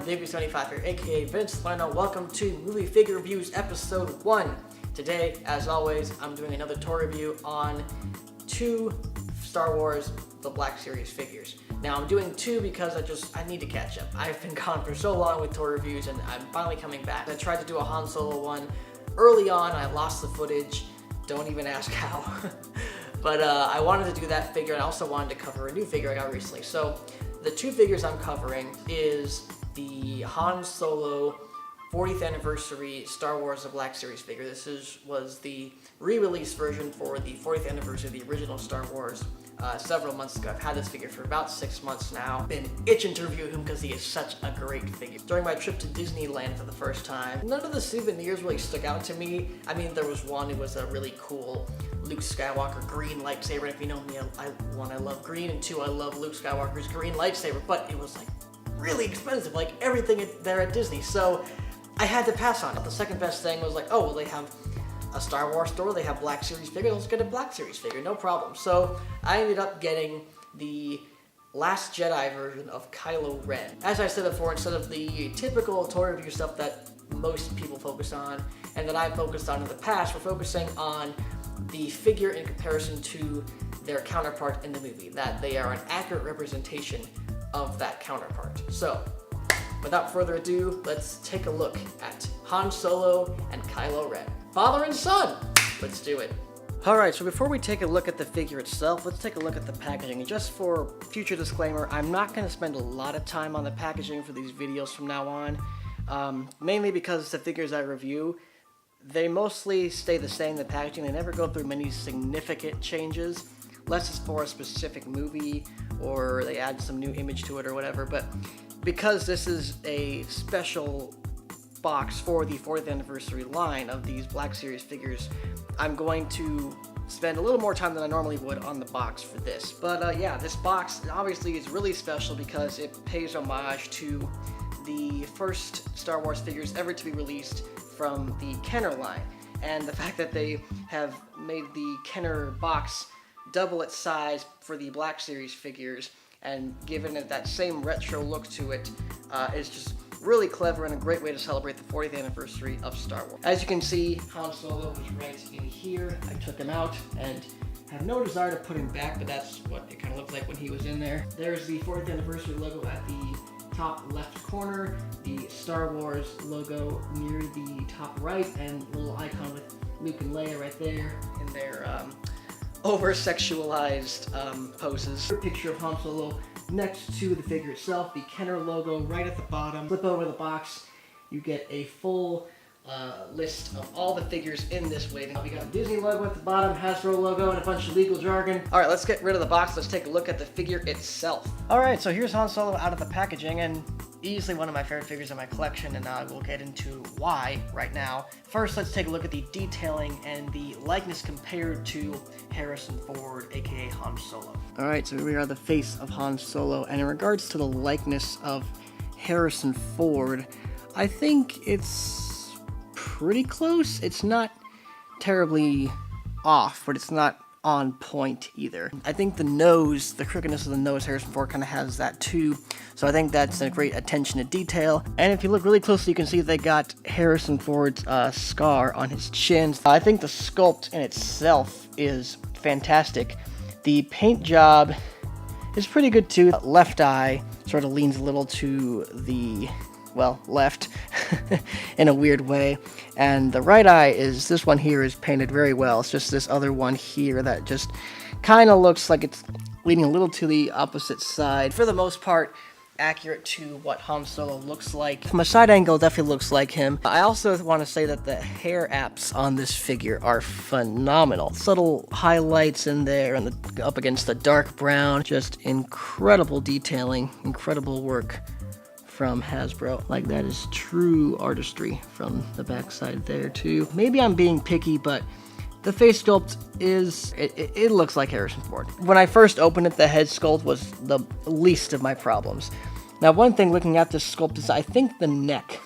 Vinny75 here, aka Vince Salerno. Welcome to Movie Figure Reviews Episode 1. Today, as always, I'm doing another toy review on 2 Star Wars The Black Series figures. Now, I'm doing 2 because I need to catch up. I've been gone for so long with toy reviews and I'm finally coming back. I tried to do a Han Solo one early on, I lost the footage. Don't even ask how. But I wanted to do that figure and I also wanted to cover a new figure I got recently. So the 2 figures I'm covering is the Han Solo 40th anniversary Star Wars The Black Series figure. This was the re-release version for the 40th anniversary of the original Star Wars several months ago. I've had this figure for about 6 months now. Been itching to review him because he is such a great figure. During my trip to Disneyland for the first time, none of the souvenirs really stuck out to me. I mean, there was one, it was a really cool Luke Skywalker green lightsaber. If you know me, I love green, and 2, I love Luke Skywalker's green lightsaber, but it was like really expensive, like everything there at Disney, so I had to pass on it. The second best thing was like, oh, well, they have a Star Wars store, they have Black Series figure, let's get a Black Series figure, no problem. So I ended up getting the Last Jedi version of Kylo Ren. As I said before, instead of the typical toy review stuff that most people focus on, and that I've focused on in the past, we're focusing on the figure in comparison to their counterpart in the movie, that they are an accurate representation of that counterpart. So, without further ado, let's take a look at Han Solo and Kylo Ren. Father and son! Let's do it. Alright, so before we take a look at the figure itself, let's take a look at the packaging. And just for future disclaimer, I'm not going to spend a lot of time on the packaging for these videos from now on. Mainly because the figures I review, they mostly stay the same in the packaging. They never go through many significant changes, unless it's for a specific movie or they add some new image to it or whatever. But because this is a special box for the 4th anniversary line of these Black Series figures, I'm going to spend a little more time than I normally would on the box for this. But yeah, this box obviously is really special because it pays homage to the first Star Wars figures ever to be released from the Kenner line. And the fact that they have made the Kenner box double its size for the Black Series figures and given it that same retro look to it is just really clever and a great way to celebrate the 40th anniversary of Star Wars. As you can see, Han Solo was right in here. I took him out and have no desire to put him back, but that's what it kind of looked like when he was in there. There's the 40th anniversary logo at the top left corner, the Star Wars logo near the top right, and a little icon with Luke and Leia right there in their over-sexualized poses. A picture of Han Solo next to the figure itself, the Kenner logo right at the bottom. Flip over the box, you get a full list of all the figures in this wave. We got a Disney logo at the bottom, Hasbro logo, and a bunch of legal jargon. Alright, let's get rid of the box, let's take a look at the figure itself. Alright, so here's Han Solo out of the packaging, and easily one of my favorite figures in my collection, and I will get into why right now. First, let's take a look at the detailing and the likeness compared to Harrison Ford, aka Han Solo. Alright, so here we are, the face of Han Solo, and in regards to the likeness of Harrison Ford, I think it's pretty close. It's not terribly off, but it's not on point either. I think the nose, the crookedness of the nose, Harrison Ford kind of has that too, so I think that's a great attention to detail. And if you look really closely, you can see they got Harrison Ford's scar on his chin. I think the sculpt in itself is fantastic. The paint job is pretty good too. Left eye sort of leans a little to the, well, left in a weird way, and the right eye is, this one here is painted very well. It's just this other one here that just kind of looks like it's leaning a little to the opposite side. For the most part, accurate to what Han Solo looks like. From a side angle, definitely looks like him. I also want to say that the hair apps on this figure are phenomenal. Subtle highlights in there and up against the dark brown. Just incredible detailing, incredible work from Hasbro. Like, that is true artistry from the backside there too. Maybe I'm being picky, but the face sculpt is, it looks like Harrison Ford. When I first opened it, the head sculpt was the least of my problems. Now, one thing looking at this sculpt is I think the neck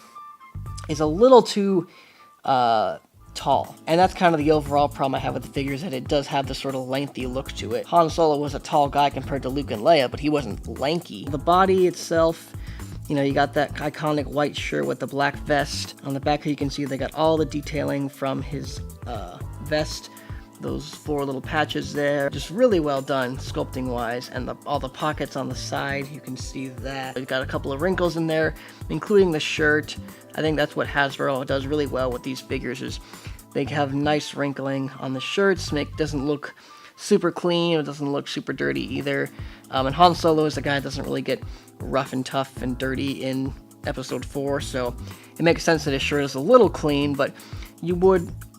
is a little too tall. And that's kind of the overall problem I have with the figures, that it does have this sort of lengthy look to it. Han Solo was a tall guy compared to Luke and Leia, but he wasn't lanky. The body itself You know, you got that iconic white shirt with the black vest. On the back here you can see they got all the detailing from his vest. Those 4 little patches there, just really well done sculpting wise, and all the pockets on the side, you can see that. We've got a couple of wrinkles in there, including the shirt. I think that's what Hasbro does really well with these figures, is they have nice wrinkling on the shirts, doesn't look super clean, it doesn't look super dirty either. And Han Solo is the guy that doesn't really get rough and tough and dirty in episode 4, so it makes sense that his shirt is a little clean, but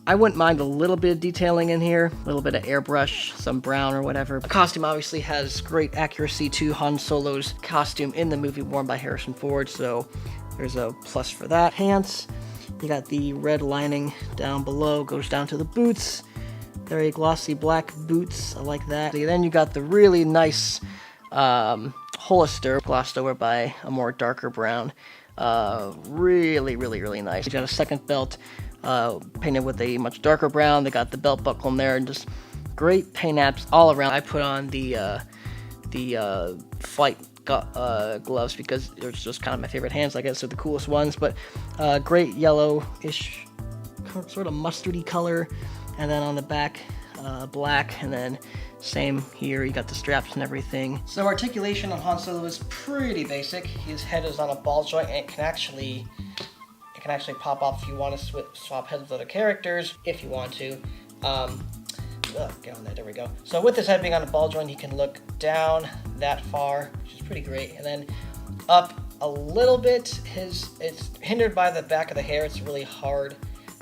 I wouldn't mind a little bit of detailing in here, a little bit of airbrush, some brown or whatever. The costume obviously has great accuracy to Han Solo's costume in the movie worn by Harrison Ford, so there's a plus for that. Pants, you got the red lining down below, goes down to the boots. Very glossy black boots, I like that. Then you got the really nice holster, glossed over by a more darker brown. Really, really, really nice. You got a second belt, painted with a much darker brown. They got the belt buckle in there, and just great paint apps all around. I put on the flight gloves because they're just kind of my favorite hands. I guess they're the coolest ones, but great yellowish, sort of mustardy color, and then on the back, black, and then same here, you got the straps and everything. So articulation on Han Solo is pretty basic. His head is on a ball joint, and it can actually pop off if you want to swap heads with other characters, if you want to. Get on there we go. So with his head being on a ball joint, he can look down that far, which is pretty great, and then up a little bit. It's hindered by the back of the hair. It's really hard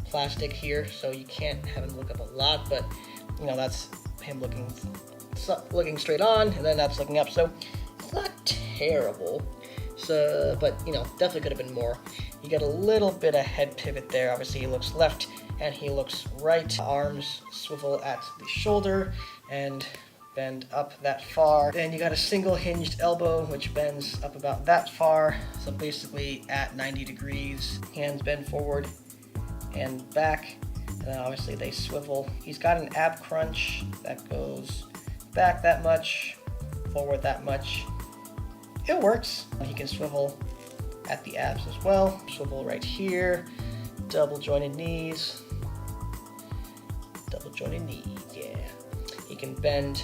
plastic here, so you can't have him look up a lot, but you know, that's him looking straight on, and then that's looking up, so it's not terrible. So, but you know, definitely could have been more. You get a little bit of head pivot there. Obviously, he looks left and he looks right. Arms swivel at the shoulder and bend up that far. Then you got a single hinged elbow, which bends up about that far. So basically at 90 degrees. Hands bend forward and back. And then obviously they swivel. He's got an ab crunch that goes back that much, forward that much. It works. He can swivel at the abs as well. Swivel right here. Double jointed knees. Double jointed knees, yeah. He can bend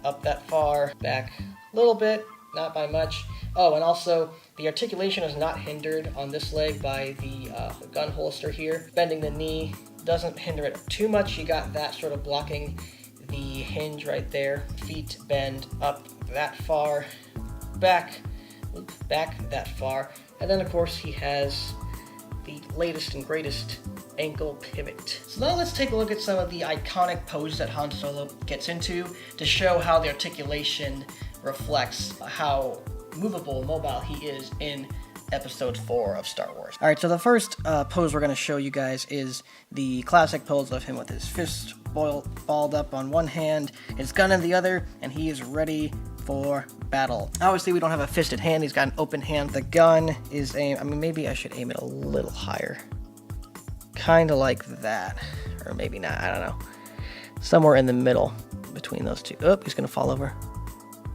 up that far, back a little bit, not by much. Oh, and also the articulation is not hindered on this leg by the gun holster here. Bending the knee doesn't hinder it too much. You got that sort of blocking the hinge right there. Feet bend up that far, back that far, and then of course he has the latest and greatest ankle pivot. So now let's take a look at some of the iconic poses that Han Solo gets into to show how the articulation reflects how mobile he is in episode 4 of Star Wars. Alright, so the first pose we're going to show you guys is the classic pose of him with his fist balled up on one hand, his gun in the other, and he is ready for battle. Obviously, we don't have a fisted hand. He's got an open hand. The gun is aimed, I mean, maybe I should aim it a little higher. Kind of like that. Or maybe not, I don't know. Somewhere in the middle between those two. Oh, he's going to fall over.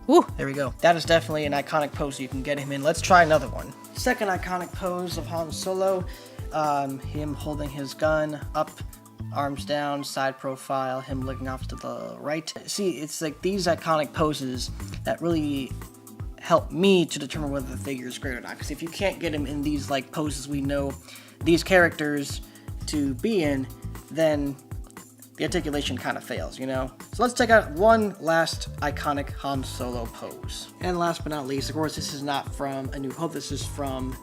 Woo, there we go. That is definitely an iconic pose you can get him in. Let's try another one. Second iconic pose of Han Solo. Him holding his gun up, arms down, side profile, him looking off to the right. See, it's like these iconic poses that really help me to determine whether the figure is great or not. Because if you can't get him in these like poses we know these characters to be in, then the articulation kind of fails, you know? So let's check out one last iconic Han Solo pose. And last but not least, of course, this is not from A New Hope, this is from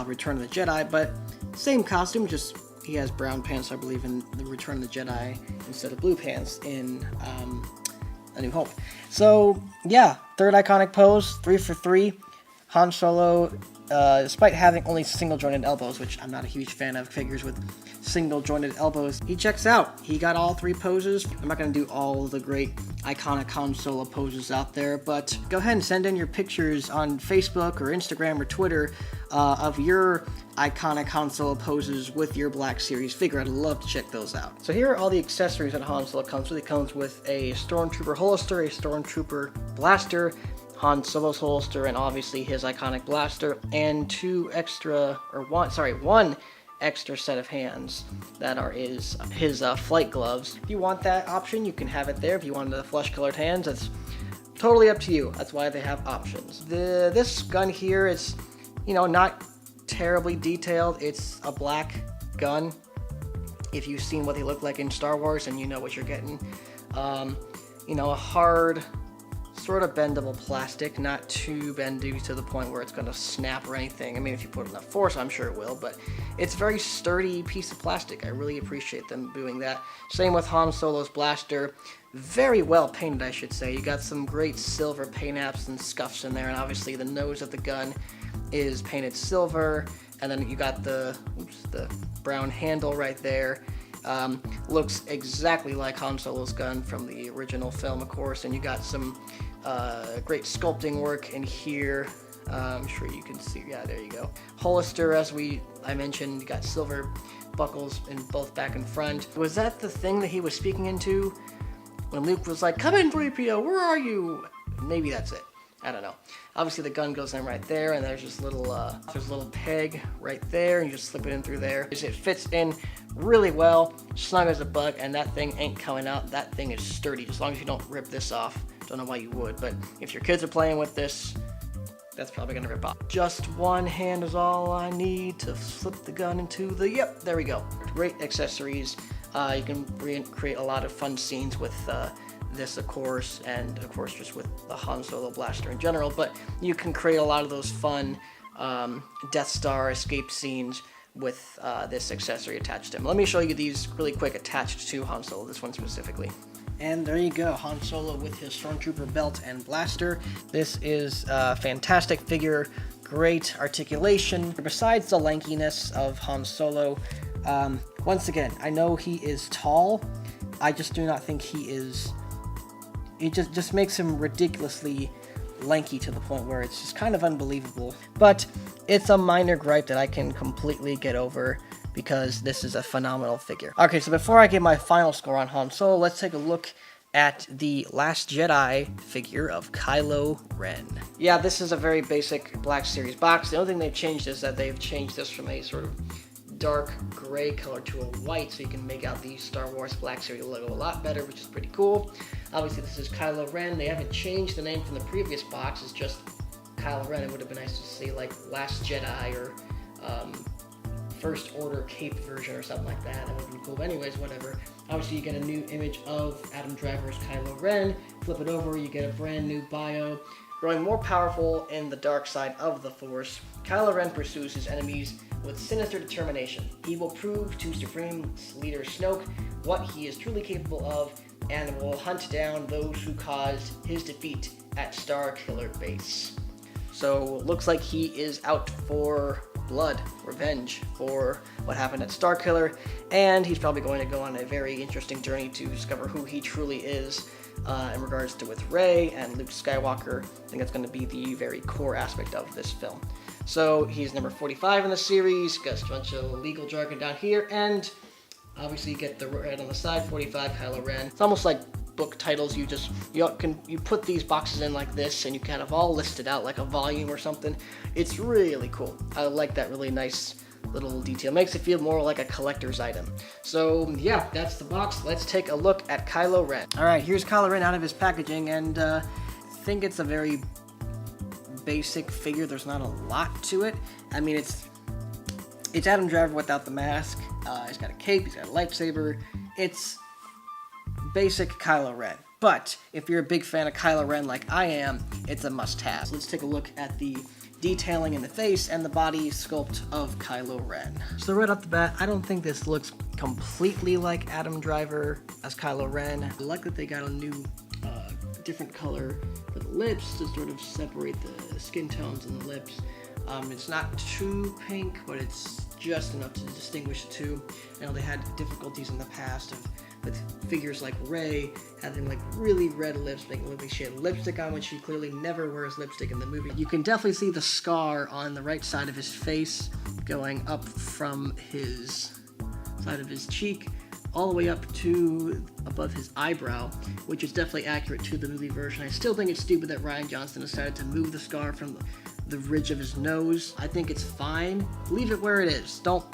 Return of the Jedi, but same costume, just he has brown pants, I believe, in the Return of the Jedi instead of blue pants in A New Hope. So, yeah, third iconic pose, 3 for 3. Han Solo, despite having only single-jointed elbows, which I'm not a huge fan of figures with single-jointed elbows, he checks out. He got all 3 poses. I'm not going to do all the great iconic Han Solo poses out there, but go ahead and send in your pictures on Facebook or Instagram or Twitter of your iconic Han Solo poses with your Black Series figure. I'd love to check those out. So here are all the accessories that Han Solo comes with. It comes with a Stormtrooper holster, a Stormtrooper blaster, Han Solo's holster, and obviously his iconic blaster, and one extra set of hands that are his flight gloves. If you want that option, you can have it there. If you want the flesh-colored hands, that's totally up to you. That's why they have options. This gun here is, not terribly detailed. It's a black gun. If you've seen what they look like in Star Wars, and you know what you're getting. A hard, sort of bendable plastic, not too bendy to the point where it's going to snap or anything. I mean, if you put enough force, I'm sure it will, but it's a very sturdy piece of plastic. I really appreciate them doing that. Same with Han Solo's blaster. Very well painted, I should say. You got some great silver paint apps and scuffs in there, and obviously the nose of the gun is painted silver, and then you got the brown handle right there. Looks exactly like Han Solo's gun from the original film, of course, and you got some great sculpting work in here. I'm sure you can see, yeah, there you go. Holster, as I mentioned, you got silver buckles in both back and front. Was that the thing that he was speaking into when Luke was like, "Come in, 3PO, where are you?" Maybe that's it. I don't know. Obviously the gun goes in right there, and there's this little peg right there, and you just slip it in through there. It fits in really well, snug as a bug, and that thing ain't coming out. That thing is sturdy, as long as you don't rip this off. Don't know why you would, but if your kids are playing with this, that's probably gonna rip off. Just one hand is all I need to slip the gun into the, yep, there we go. Great accessories. You can create a lot of fun scenes with this, of course, and of course just with the Han Solo blaster in general, but you can create a lot of those fun Death Star escape scenes with this accessory attached to him. Let me show you these really quick attached to Han Solo, this one specifically. And there you go, Han Solo with his Stormtrooper belt and blaster. This is a fantastic figure, great articulation. Besides the lankiness of Han Solo, once again, I know he is tall, I just do not think he is. It just makes him ridiculously lanky to the point where it's just kind of unbelievable. But it's a minor gripe that I can completely get over because this is a phenomenal figure. Okay, so before I give my final score on Han Solo, let's take a look at the Last Jedi figure of Kylo Ren. Yeah, this is a very basic Black Series box. The only thing they've changed is that they've changed this from a sort of dark gray color to a white, so you can make out the Star Wars Black Series logo a lot better, which is pretty cool. Obviously, this is Kylo Ren. They haven't changed the name from the previous box. It's just Kylo Ren. It would have been nice to say like Last Jedi or First Order Cape version or something like that. That would have been cool. But anyways, whatever. Obviously, you get a new image of Adam Driver's Kylo Ren. Flip it over, you get a brand new bio. Growing more powerful in the dark side of the Force, Kylo Ren pursues his enemies with sinister determination. He will prove to Supreme Leader Snoke what he is truly capable of, and will hunt down those who caused his defeat at Starkiller Base. So, looks like he is out for blood, revenge for what happened at Starkiller, and he's probably going to go on a very interesting journey to discover who he truly is in regards to with Rey and Luke Skywalker. I think that's going to be the very core aspect of this film. So he's number 45 in the series, got a bunch of legal jargon down here, and obviously you get the red on the side, 45 Kylo Ren. It's almost like book titles. You put these boxes in like this, and you kind of all list it out like a volume or something. It's really cool. I like that really nice little detail. Makes it feel more like a collector's item. So yeah, that's the box. Let's take a look at Kylo Ren. All right, here's Kylo Ren out of his packaging, and I think it's a very basic figure. There's not a lot to it. I mean, it's Adam Driver without the mask. He's got a cape. He's got a lightsaber. It's basic Kylo Ren. But if you're a big fan of Kylo Ren like I am, it's a must-have. So let's take a look at the detailing in the face and the body sculpt of Kylo Ren. So right off the bat, I don't think this looks completely like Adam Driver as Kylo Ren. I like that they got a new different color for the lips to sort of separate the skin tones in the lips. It's not too pink, but it's just enough to distinguish the two. I know they had difficulties in the past with figures like Rey having like really red lips, making it look like she had lipstick on when she clearly never wears lipstick in the movie. You can definitely see the scar on the right side of his face going up from his side of his cheek all the way up to above his eyebrow, which is definitely accurate to the movie version. I still think it's stupid that Rian Johnson decided to move the scar from the ridge of his nose. I think it's fine. Leave it where it is. Don't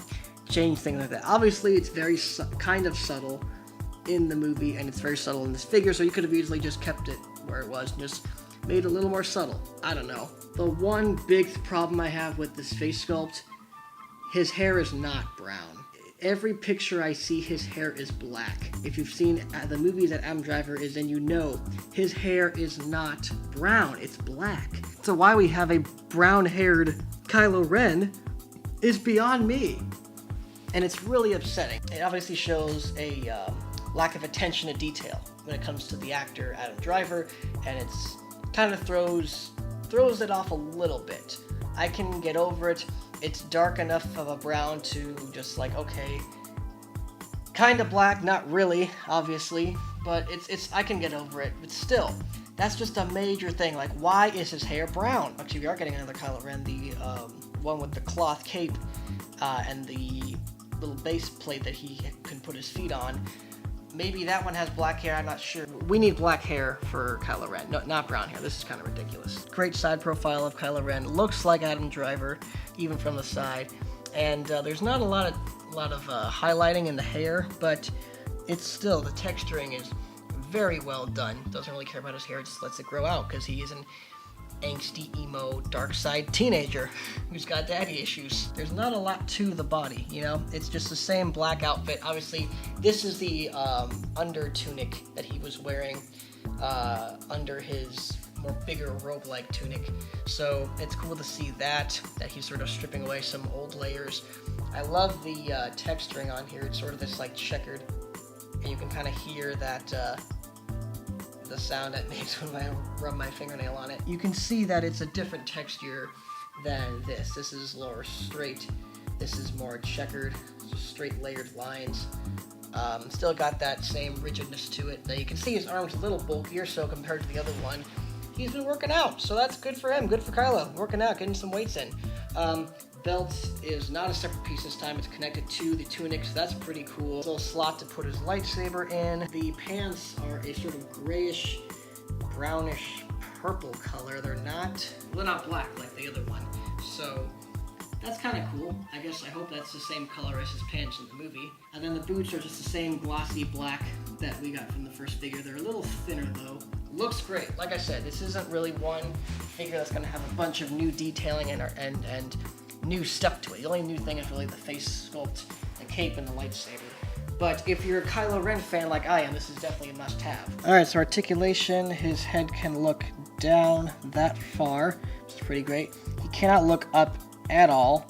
change things like that. Obviously, it's very kind of subtle in the movie, and it's very subtle in this figure, so you could have easily just kept it where it was and just made it a little more subtle. I don't know. The one big problem I have with this face sculpt, his hair is not brown. Every picture I see, his hair is black. If you've seen the movies that Adam Driver is in, you know his hair is not brown, it's black. So why we have a brown-haired Kylo Ren is beyond me. And it's really upsetting. It obviously shows a lack of attention to detail when it comes to the actor Adam Driver, and it's kind of throws it off a little bit. I can get over it. It's dark enough of a brown to just like, okay, kind of black, not really, obviously, but it's I can get over it. But still, that's just a major thing. Like, why is his hair brown? Actually, we are getting another Kylo Ren, the one with the cloth cape and the little base plate that he can put his feet on. Maybe that one has black hair, I'm not sure. We need black hair for Kylo Ren, no, not brown hair. This is kind of ridiculous. Great side profile of Kylo Ren. Looks like Adam Driver, even from the side. And there's not a lot of highlighting in the hair, but it's still, the texturing is very well done. Doesn't really care about his hair, just lets it grow out because he is an angsty, emo, dark side teenager who's got daddy issues. There's not a lot to the body, you know? It's just the same black outfit. Obviously, this is the under tunic that he was wearing under his more bigger robe-like tunic. So it's cool to see that he's sort of stripping away some old layers. I love the texturing on here. It's sort of this like checkered, and you can kind of hear that the sound it makes when I rub my fingernail on it. You can see that it's a different texture than this. This is lower straight. This is more checkered, straight layered lines. Still got that same rigidness to it. Now you can see his arm's a little bulkier, so compared to the other one, he's been working out. So that's good for him, good for Kylo. Working out, getting some weights in. Belt is not a separate piece this time. It's connected to the tunic, so that's pretty cool. Little slot to put his lightsaber in. The pants are a sort of grayish, brownish, purple color. They're not black like the other one. So that's kind of cool. I hope that's the same color as his pants in the movie. And then the boots are just the same glossy black that we got from the first figure. They're a little thinner though. Looks great. Like I said, this isn't really one figure that's gonna have a bunch of new detailing and new stuff to it. The only new thing is really the face sculpt, the cape, and the lightsaber. But if you're a Kylo Ren fan like I am, this is definitely a must-have. Alright, so articulation, his head can look down that far, which is pretty great. He cannot look up at all.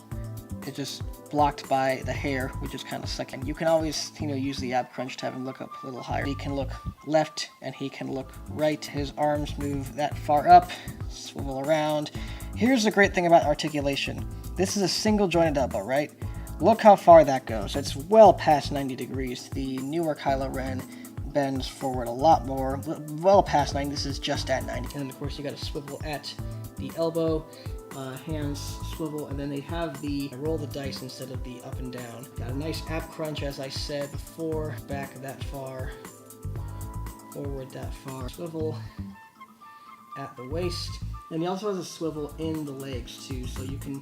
It's just blocked by the hair, which is kind of sucking. You can always, use the ab crunch to have him look up a little higher. He can look left and he can look right. His arms move that far up, swivel around. Here's the great thing about articulation. This is a single jointed elbow, right? Look how far that goes. It's well past 90 degrees. The newer Kylo Ren bends forward a lot more, well past 90. This is just at 90. And then of course you got to swivel at the elbow, hands swivel, and then they have the roll the dice instead of the up and down. Got a nice ab crunch, as I said before, back that far, forward that far, swivel at the waist. And he also has a swivel in the legs too, so you can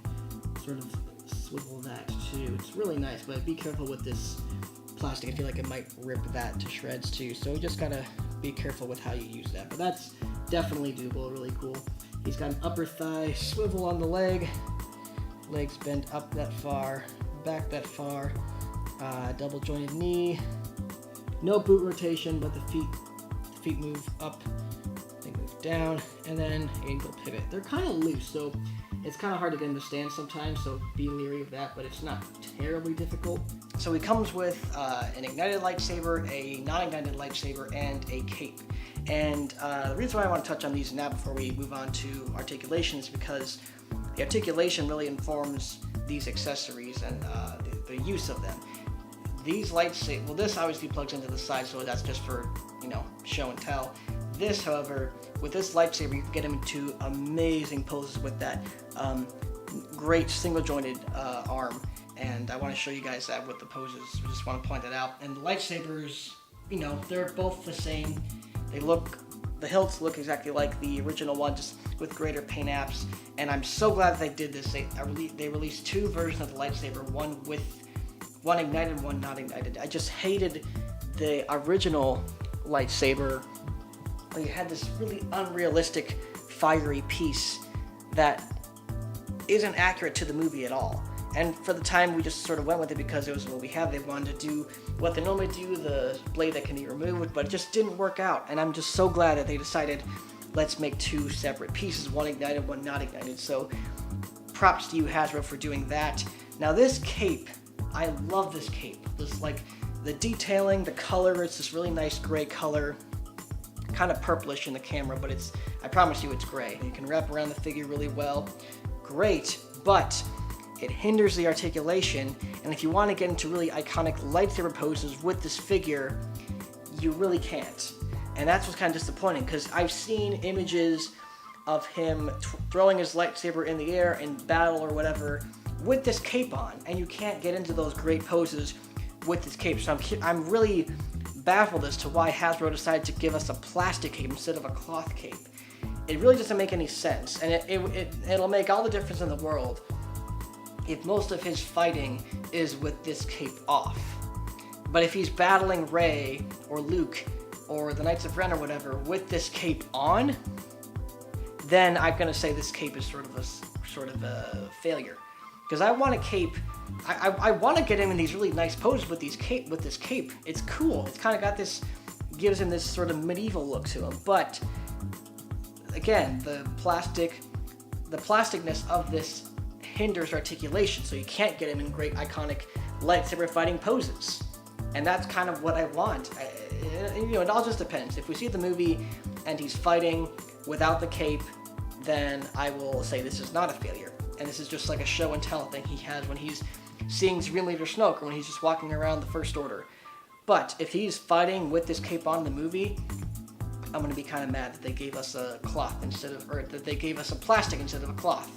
sort of swivel that too. It's really nice, but be careful with this plastic. I feel like it might rip that to shreds too, so you just gotta be careful with how you use that. But that's definitely doable, really cool. He's got an upper thigh swivel on the leg, legs bend up that far, back that far, double jointed knee, no boot rotation, but the feet move up, they move down, and then ankle pivot. They're kind of loose, so it's kind of hard to understand sometimes, so be leery of that, but it's not terribly difficult. So he comes with an ignited lightsaber, a non-ignited lightsaber, and a cape. And the reason why I want to touch on these now before we move on to articulation is because the articulation really informs these accessories and the use of them. These lightsabers, well, this obviously plugs into the side, so that's just for, show and tell. This, however, with this lightsaber, you can get him into amazing poses with that great single jointed arm. and I want to show you guys that with the poses. I just want to point that out. And the lightsabers, you know, they're both the same. The hilts look exactly like the original one, just with greater paint apps. And I'm so glad that they did this. They released 2 versions of the lightsaber, one ignited, one not ignited. I just hated the original lightsaber. You had this really unrealistic, fiery piece that isn't accurate to the movie at all. And for the time, we just sort of went with it because it was what we had. They wanted to do what they normally do, the blade that can be removed, but it just didn't work out. And I'm just so glad that they decided, let's make 2 separate pieces, one ignited, one not ignited. So props to you, Hasbro, for doing that. Now this cape, I love this cape. This, like, the detailing, the color, it's this really nice gray color, kind of purplish in the camera, but I promise you it's gray. You can wrap around the figure really well. Great, but it hinders the articulation, and if you want to get into really iconic lightsaber poses with this figure, you really can't. And that's what's kind of disappointing, because I've seen images of him throwing his lightsaber in the air in battle or whatever with this cape on, and you can't get into those great poses with this cape. So I'm really baffled as to why Hasbro decided to give us a plastic cape instead of a cloth cape. It really doesn't make any sense, and it'll make all the difference in the world if most of his fighting is with this cape off. But if he's battling Rey or Luke or the Knights of Ren or whatever with this cape on, then I'm gonna say this cape is sort of a failure. Because I want a cape. I want to get him in these really nice poses with this cape. It's cool. It's kind of got this, gives him this sort of medieval look to him. But again, the plasticness of this hinders articulation, so you can't get him in great iconic lightsaber fighting poses. And that's kind of what I want. You know, it all just depends. If we see the movie and he's fighting without the cape, then I will say this is not a failure. And this is just like a show and tell thing he has when he's seeing Supreme Leader Snoke or when he's just walking around the First Order. But if he's fighting with this cape on in the movie, I'm going to be kind of mad that they gave us a cloth or that they gave us a plastic instead of a cloth.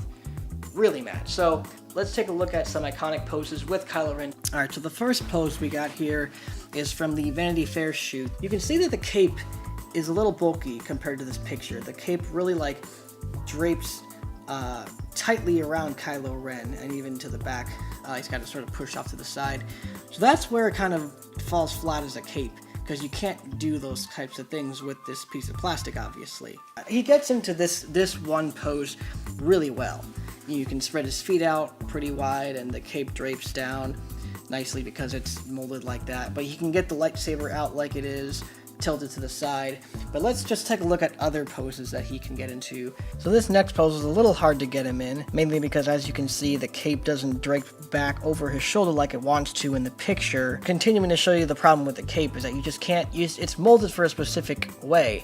Really mad. So let's take a look at some iconic poses with Kylo Ren. Alright, so the first pose we got here is from the Vanity Fair shoot. You can see that the cape is a little bulky compared to this picture. The cape really drapes tightly around Kylo Ren and even to the back. He's got it sort of pushed off to the side. So that's where it kind of falls flat as a cape, because you can't do those types of things with this piece of plastic, obviously. He gets into this one pose really well. You can spread his feet out pretty wide and the cape drapes down nicely because it's molded like that. But you can get the lightsaber out like it is, tilted to the side. But let's just take a look at other poses that he can get into. So this next pose is a little hard to get him in, mainly because, as you can see, the cape doesn't drape back over his shoulder like it wants to in the picture. Continuing to show you the problem with the cape is that you just can't use, it's molded for a specific way.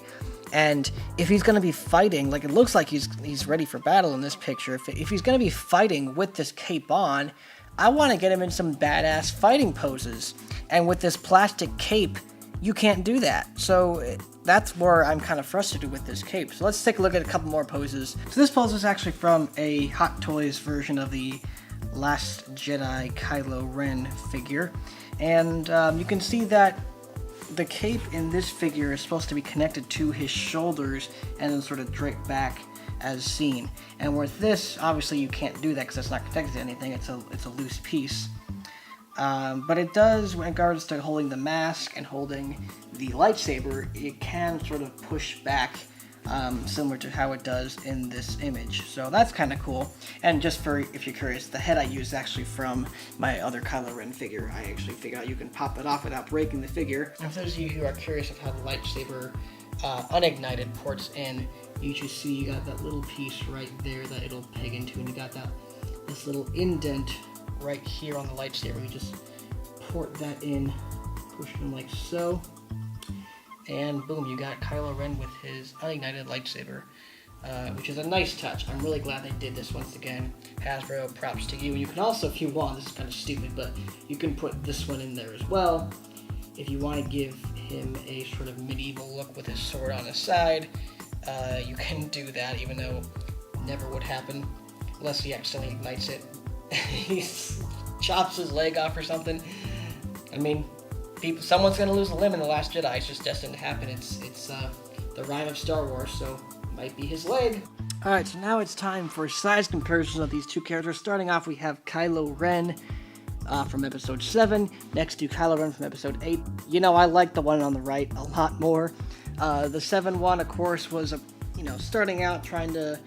And if he's going to be fighting, like it looks like he's ready for battle in this picture, if he's going to be fighting with this cape on, I want to get him in some badass fighting poses. And with this plastic cape, you can't do that. So that's where I'm kind of frustrated with this cape. So let's take a look at a couple more poses. So this pose is actually from a Hot Toys version of the Last Jedi Kylo Ren figure. And you can see that the cape in this figure is supposed to be connected to his shoulders and then sort of drape back as seen. And with this, obviously you can't do that because it's not connected to anything. It's a loose piece. But it does, in regards to holding the mask and holding the lightsaber, it can sort of push back, similar to how it does in this image. So that's kind of cool. And just for, if you're curious, the head I use is actually from my other Kylo Ren figure. I actually figured out you can pop it off without breaking the figure. And for those of you who are curious of how the lightsaber unignited ports in, you just see you got that little piece right there that it'll peg into, and you got this little indent right here on the lightsaber. You just port that in, push it in like so, and boom, you got Kylo Ren with his unignited lightsaber, which is a nice touch. I'm really glad they did this once again. Hasbro, props to you. And you can also, if you want, this is kind of stupid, but you can put this one in there as well. If you want to give him a sort of medieval look with his sword on his side, you can do that, even though it never would happen unless he accidentally ignites it. chops his leg off or something. I mean, someone's gonna lose a limb in The Last Jedi. It's just destined to happen. It's the rhyme of Star Wars, so it might be his leg. Alright, so now it's time for size comparisons of these two characters. Starting off, we have Kylo Ren from Episode 7, next to Kylo Ren from Episode 8. You know, I like the one on the right a lot more. The 7 one, of course, was, starting out trying to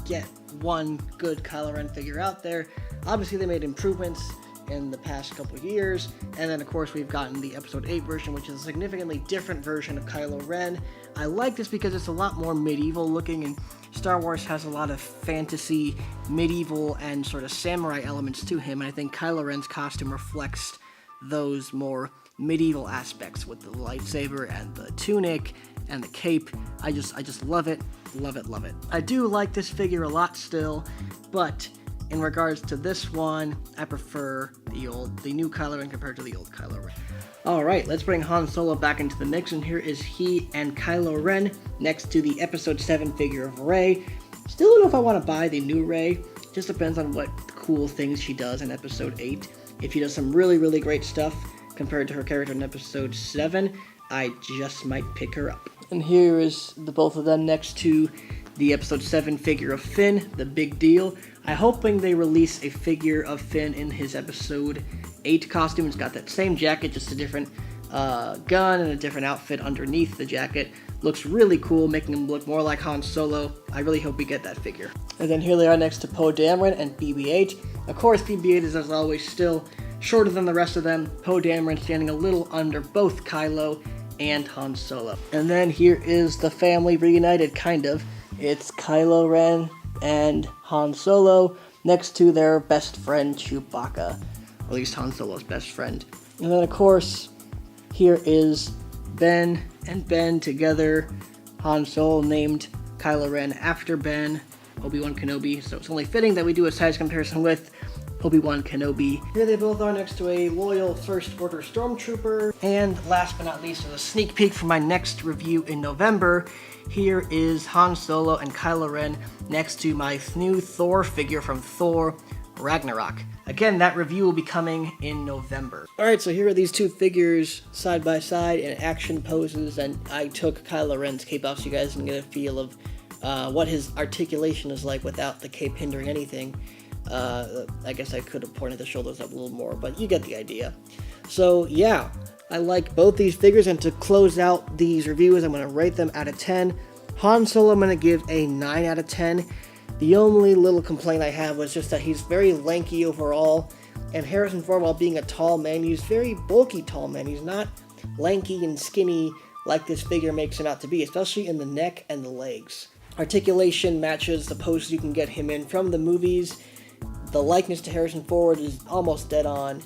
get one good Kylo Ren figure out there. Obviously, they made improvements in the past couple years, and then of course we've gotten the Episode 8 version, which is a significantly different version of Kylo Ren. I like this because it's a lot more medieval looking, and Star Wars has a lot of fantasy, medieval, and sort of samurai elements to him, and I think Kylo Ren's costume reflects those more medieval aspects with the lightsaber and the tunic and the cape. I just love it, love it, love it. I do like this figure a lot still, but in regards to this one, I prefer the new Kylo Ren compared to the old Kylo Ren. Alright, let's bring Han Solo back into the mix, and here is he and Kylo Ren next to the Episode 7 figure of Rey. Still don't know if I want to buy the new Rey. Just depends on what cool things she does in Episode 8. If she does some really, really great stuff compared to her character in Episode 7, I just might pick her up. And here is the both of them next to the Episode 7 figure of Finn, the big deal. I'm hoping they release a figure of Finn in his Episode 8 costume. It's got that same jacket, just a different gun and a different outfit underneath the jacket. Looks really cool, making him look more like Han Solo. I really hope we get that figure. And then here they are next to Poe Dameron and BB-8. Of course, BB-8 is, as always, still shorter than the rest of them. Poe Dameron standing a little under both Kylo and Han Solo. And then here is the family reunited, kind of. It's Kylo Ren and Han Solo next to their best friend Chewbacca. At least Han Solo's best friend. And then, of course, here is Ben and Ben together. Han Solo named Kylo Ren after Ben, Obi-Wan Kenobi. So it's only fitting that we do a size comparison with Obi-Wan Kenobi. Here they both are next to a loyal First Order Stormtrooper. And last but not least, as a sneak peek for my next review in November, here is Han Solo and Kylo Ren next to my new Thor figure from Thor Ragnarok. Again, that review will be coming in November. Alright, so here are these two figures side by side in action poses, and I took Kylo Ren's cape off so you guys can get a feel of what his articulation is like without the cape hindering anything. I guess I could have pointed the shoulders up a little more, but you get the idea. So yeah, I like both these figures, and to close out these reviews, I'm going to rate them out of 10. Han Solo I'm going to give a 9 out of 10. The only little complaint I have was just that he's very lanky overall, and Harrison Ford, while being a tall man, he's very bulky tall man. He's not lanky and skinny like this figure makes him out to be, especially in the neck and the legs. Articulation matches the poses you can get him in from the movies. The likeness to Harrison Ford is almost dead on,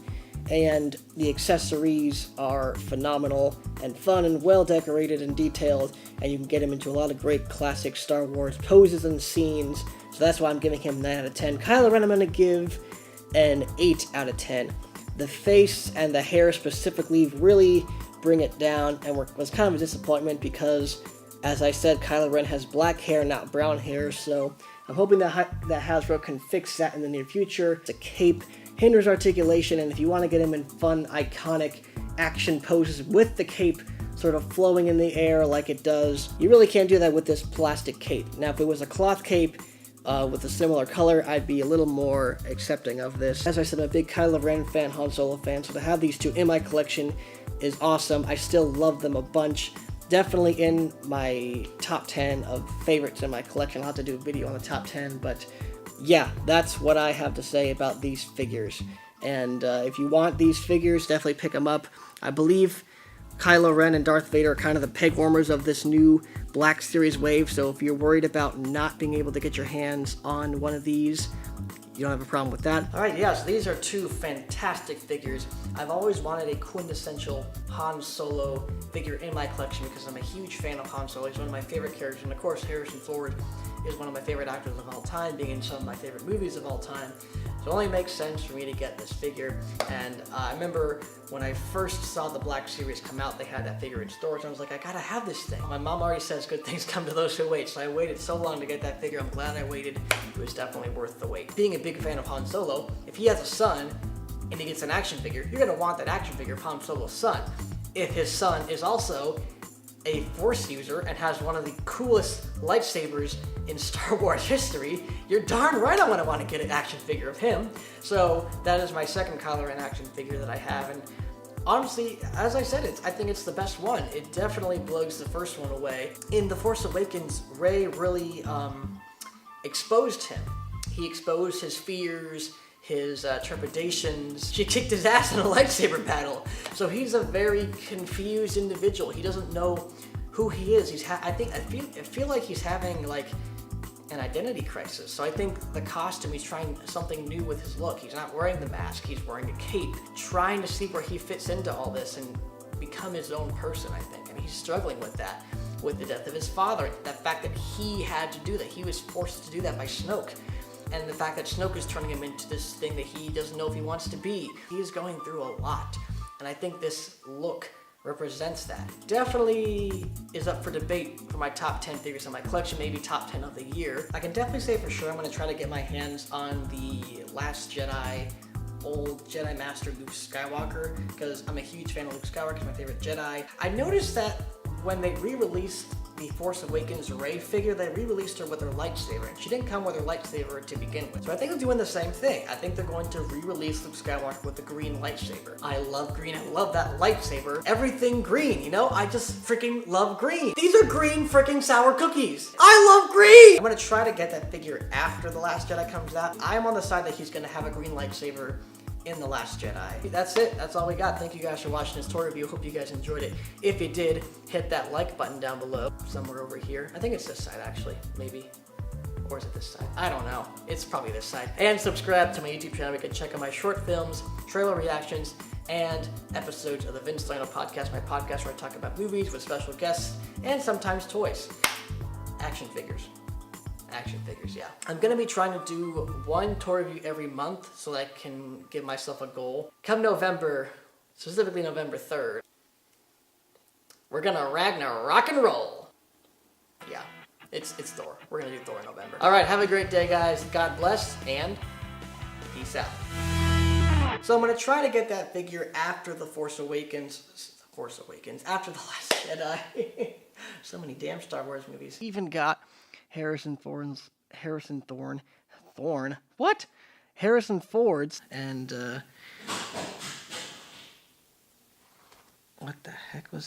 and the accessories are phenomenal and fun and well decorated and detailed, and you can get him into a lot of great classic Star Wars poses and scenes, so that's why I'm giving him 9 out of 10. Kylo Ren I'm going to give an 8 out of 10. The face and the hair specifically really bring it down, and was kind of a disappointment because, as I said, Kylo Ren has black hair, not brown hair, so I'm hoping that Hasbro can fix that in the near future. The cape hinders articulation, and if you want to get him in fun, iconic action poses with the cape sort of flowing in the air like it does, you really can't do that with this plastic cape. Now, if it was a cloth cape with a similar color, I'd be a little more accepting of this. As I said, I'm a big Kylo Ren fan, Han Solo fan, so to have these two in my collection is awesome. I still love them a bunch. Definitely in my top 10 of favorites in my collection. I'll have to do a video on the top 10, but yeah, that's what I have to say about these figures. And if you want these figures, definitely pick them up. I believe Kylo Ren and Darth Vader are kind of the peg warmers of this new Black Series wave, so if you're worried about not being able to get your hands on one of these, you don't have a problem with that. Alright, yes, these are two fantastic figures. I've always wanted a quintessential Han Solo figure in my collection because I'm a huge fan of Han Solo. He's one of my favorite characters, and of course Harrison Ford is one of my favorite actors of all time, being in some of my favorite movies of all time. So it only makes sense for me to get this figure. And I remember when I first saw the Black Series come out, they had that figure in stores, and I was like, I gotta have this thing. My mom already says good things come to those who wait, so I waited so long to get that figure. I'm glad I waited. It was definitely worth the wait. Being a big fan of Han Solo, if he has a son and he gets an action figure, you're gonna want that action figure of Han Solo's son. If his son is also a Force user and has one of the coolest lightsabers in Star Wars history, you're darn right I'm gonna want to get an action figure of him. So that is my second Kylo Ren action figure that I have, and honestly, as I said, I think it's the best one. It definitely blows the first one away. In The Force Awakens, Rey really exposed him. He exposed his fears, his trepidations. She kicked his ass in a lightsaber battle. So he's a very confused individual. He doesn't know who he is. I feel like he's having like an identity crisis. So I think the costume, he's trying something new with his look. He's not wearing the mask, he's wearing a cape, trying to see where he fits into all this and become his own person, I think. And he's struggling with that, with the death of his father, the fact that he had to do that. He was forced to do that by Snoke. And the fact that Snoke is turning him into this thing that he doesn't know if he wants to be. He is going through a lot. And I think this look represents that. Definitely is up for debate for my top 10 figures in my collection, maybe top 10 of the year. I can definitely say for sure I'm going to try to get my hands on the Last Jedi, old Jedi Master Luke Skywalker, because I'm a huge fan of Luke Skywalker, he's my favorite Jedi. I noticed that when they re-released the Force Awakens Rey figure, they re-released her with her lightsaber, and she didn't come with her lightsaber to begin with. So I think they're doing the same thing. I think they're going to re-release Luke Skywalker with the green lightsaber. I love green, I love that lightsaber. Everything green, you know? I just freaking love green. These are green freaking sour cookies. I love green! I'm gonna try to get that figure after The Last Jedi comes out. I'm on the side that he's gonna have a green lightsaber in The Last Jedi. That's it. That's all we got. Thank you guys for watching this toy review. Hope you guys enjoyed it. If you did, hit that like button down below. Somewhere over here. I think it's this side, actually. Maybe. Or is it this side? I don't know. It's probably this side. And subscribe to my YouTube channel. You can check out my short films, trailer reactions, and episodes of the Vince Salerno podcast, my podcast where I talk about movies with special guests and sometimes toys. Action figures. Action figures, yeah. I'm gonna be trying to do one toy review every month so that I can give myself a goal. Come November, specifically November 3rd, we're gonna rock and roll. Yeah, it's Thor. We're gonna do Thor in November. All right, have a great day, guys. God bless, and peace out. So I'm gonna try to get that figure after The Force Awakens, after The Last Jedi. So many damn Star Wars movies. Even got Harrison Ford's, and what the heck was